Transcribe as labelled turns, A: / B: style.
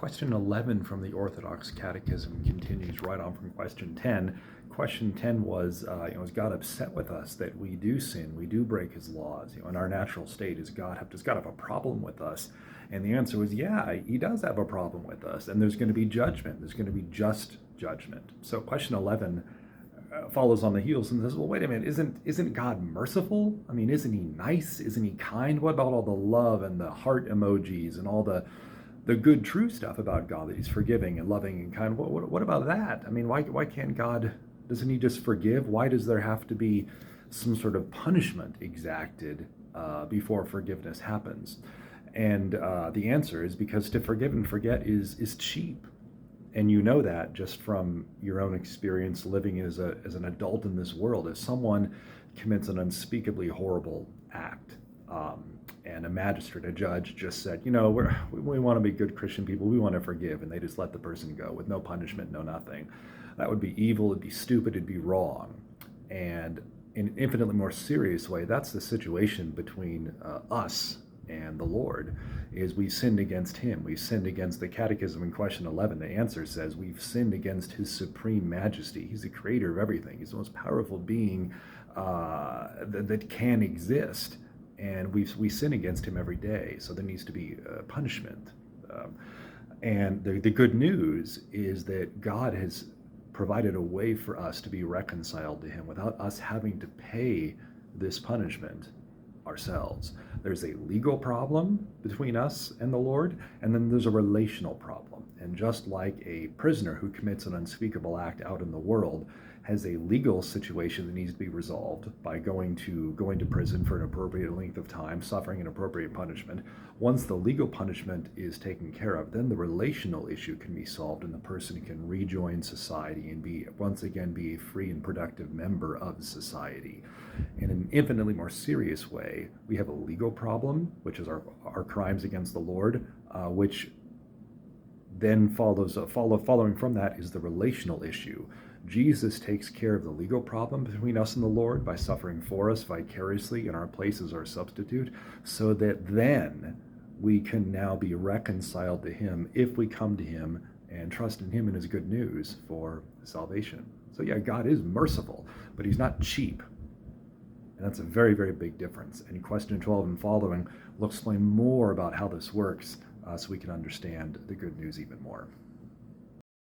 A: question 11 from the Orthodox Catechism continues right on from question 10. Question 10 was, is God upset with us that we do sin, we do break his laws? In our natural state, does God have a problem with us? And the answer was, yeah, he does have a problem with us, and there's going to be judgment. There's going to be just judgment. So question 11 follows on the heels and says, well, wait a minute, isn't God merciful? I mean, isn't he nice? Isn't he kind? What about all the love and the heart emojis and all the good, true stuff about God, that he's forgiving and loving and kind? What about that? I mean, why can't God, doesn't he just forgive? Why does there have to be some sort of punishment exacted before forgiveness happens? And the answer is because to forgive and forget is cheap. And you know that just from your own experience living as an adult in this world. If someone commits an unspeakably horrible act, and a magistrate, a judge just said, we want to be good Christian people, we want to forgive, and they just let the person go with no punishment, no nothing. That would be evil, it'd be stupid, it'd be wrong. And in an infinitely more serious way, that's the situation between us and the Lord, is we sinned against him. We sinned against the Catechism in question 11. The answer says we've sinned against his supreme majesty. He's the creator of everything. He's the most powerful being that can exist. And we sin against him every day. So there needs to be punishment. And the good news is that God has provided a way for us to be reconciled to him without us having to pay this punishment ourselves. There's a legal problem between us and the Lord, and then there's a relational problem. And just like a prisoner who commits an unspeakable act out in the world has a legal situation that needs to be resolved by going to prison for an appropriate length of time, suffering an appropriate punishment. Once the legal punishment is taken care of, then the relational issue can be solved and the person can rejoin society and once again be a free and productive member of society. In an infinitely more serious way, we have a legal problem, which is our crimes against the Lord, which then following from that is the relational issue. Jesus takes care of the legal problem between us and the Lord by suffering for us vicariously in our place as our substitute, so that then we can now be reconciled to him if we come to him and trust in him and his good news for salvation. So yeah, God is merciful, but he's not cheap. And that's a very, very big difference. And question 12 and following will explain more about how this works so we can understand the good news even more.